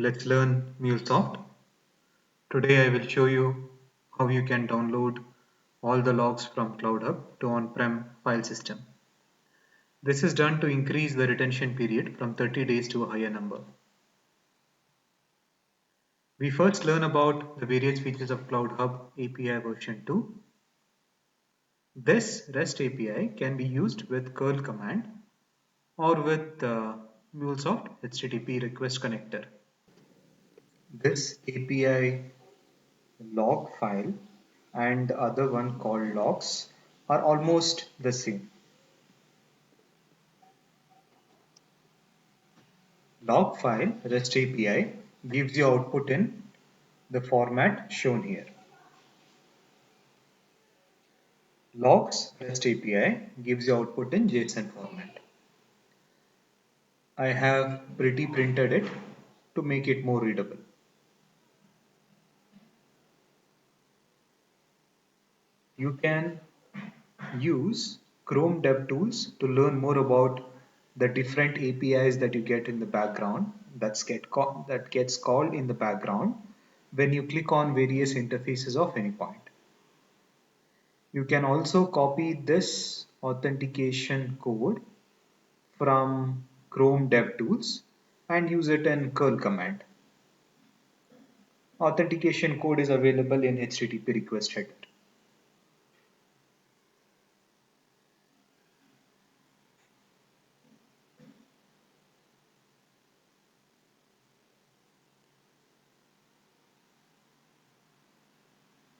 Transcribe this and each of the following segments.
Let's learn MuleSoft. Today I will show you how you can download all the logs from Cloud Hub to on-prem file system. This is done to increase the retention period from 30 days to a higher number. We first learn about the various features of Cloud Hub API version 2. This REST API can be used with curl command or with MuleSoft HTTP request connector. This API log file and the other one called logs are almost the same. Log file REST API gives you output in the format shown here. Logs REST API gives you output in JSON format. I have pretty printed it to make it more readable. You can use Chrome DevTools to learn more about the different APIs that you get in the background that gets called in the background when you click on various interfaces of any point. You can also copy this authentication code from Chrome DevTools and use it in curl command. Authentication code is available in HTTP request header.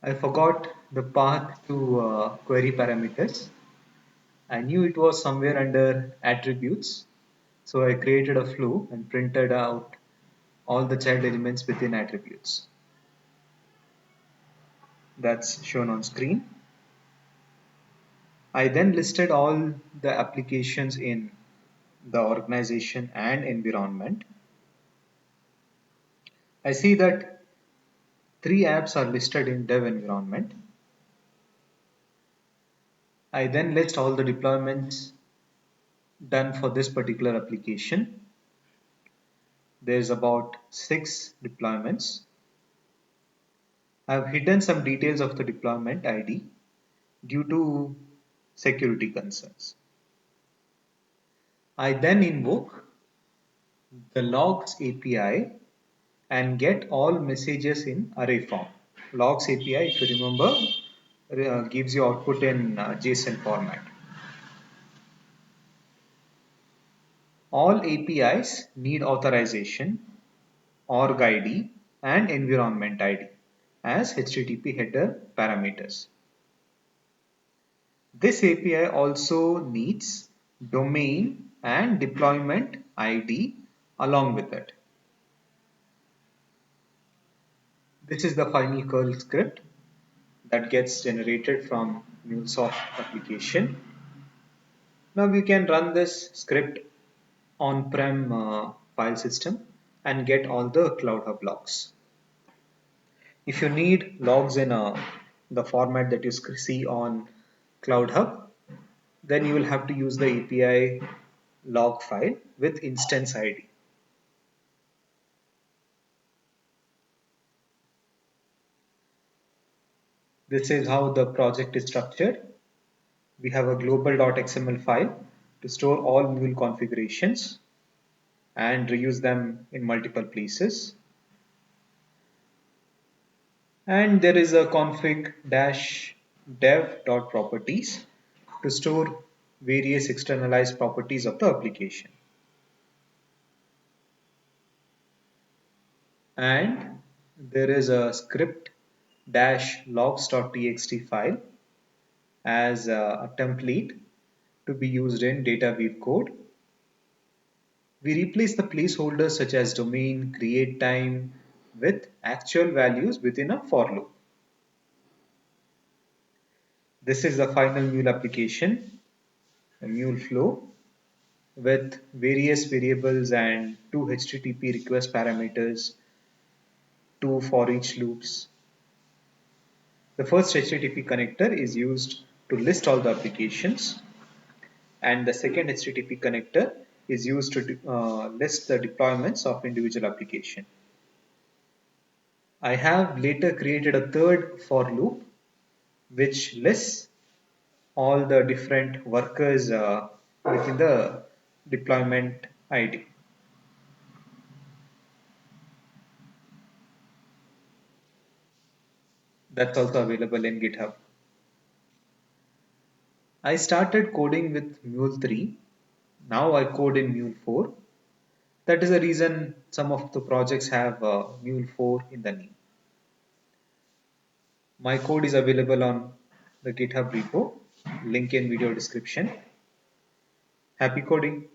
I forgot the path to query parameters. I knew it was somewhere under attributes, so I created a flow and printed out all the child elements within attributes. That's shown on screen. I then listed all the applications in the organization and environment. I see that 3 apps are listed in dev environment. I then list all the deployments done for this particular application. There's about 6 deployments. I've hidden some details of the deployment ID due to security concerns. I then invoke the logs API and get all messages in array form. Logs API, if you remember, gives you output in JSON format. All APIs need authorization, org ID, and environment ID as HTTP header parameters. This API also needs domain and deployment ID along with it. This is the final curl script that gets generated from MuleSoft application. Now we can run this script on-prem file system and get all the Cloud Hub logs. If you need logs in the format that you see on Cloud Hub, then you will have to use the API log file with instance ID. This is how the project is structured. We have a global.xml file to store all mule configurations and reuse them in multiple places. And there is a config-dev.properties to store various externalized properties of the application. And there is a script-logs.txt file as a template to be used in DataWeave code. We replace the placeholders such as domain, create time with actual values within a for loop. This is the final Mule application, a Mule flow with various variables and 2 HTTP request parameters, 2 for each loops. The first HTTP connector is used to list all the applications, and the second HTTP connector is used to list the deployments of individual application. I have later created a third for loop which lists all the different workers within the deployment ID. That's also available in GitHub. I started coding with Mule 3. Now I code in Mule 4. That is the reason some of the projects have Mule 4 in the name. My code is available on the GitHub repo, link in video description. Happy coding!